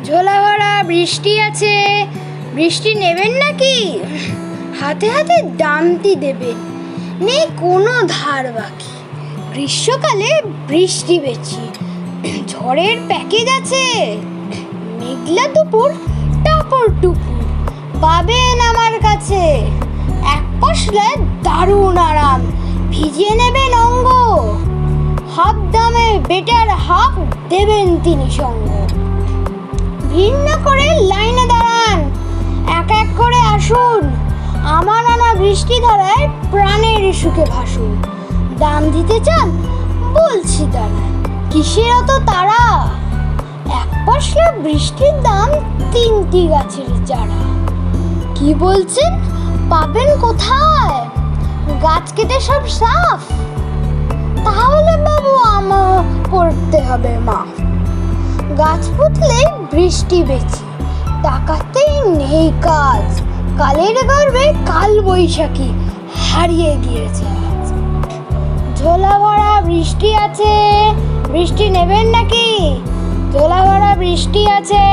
ঝোলা ভরা বৃষ্টি আছে, বৃষ্টি নেবেন নাকি? হাতে হাতে দামটি দেবেন, নেই কোনো ধার বাকি। গ্রীষ্মকালে বৃষ্টি বেচি, ঝড়ের প্যাকেজ আছে। মেঘলা দুপুর টাপর টুপুর পাবেন আমার কাছে। এক পশলায় দারুণ আরাম, ভিজিয়ে নেবেন অঙ্গ। হাফ দামে বেটার হাফ দেবেন তিনি সঙ্গ। ভিড় না করে লাইনে দাঁড়ান, এক এক করে আসুন। আমার আনা বৃষ্টি ধারায় প্রাণের সুখে ভাসুন। দাম দিতে চান? বলছি দাঁড়ান, কিসের অত তারা? এক পশলা বৃষ্টির দাম 3টি গাছের চারা। কি বলছেন? পাবেন কোথায়? গাছ কেটে সব সাফ? তাহলে বাবু আমার করতে হবে মাফ। গাছ পুতলেই বৃষ্টি বেচি, টাকাতেই নেই কাজ। কালের গর্বে কাল বৈশাখী হারিয়ে গিয়েছে আজ। ঝোলা ভরা বৃষ্টি আছে, বৃষ্টি নেবেন নাকি? ঝোলা ভরা বৃষ্টি আছে।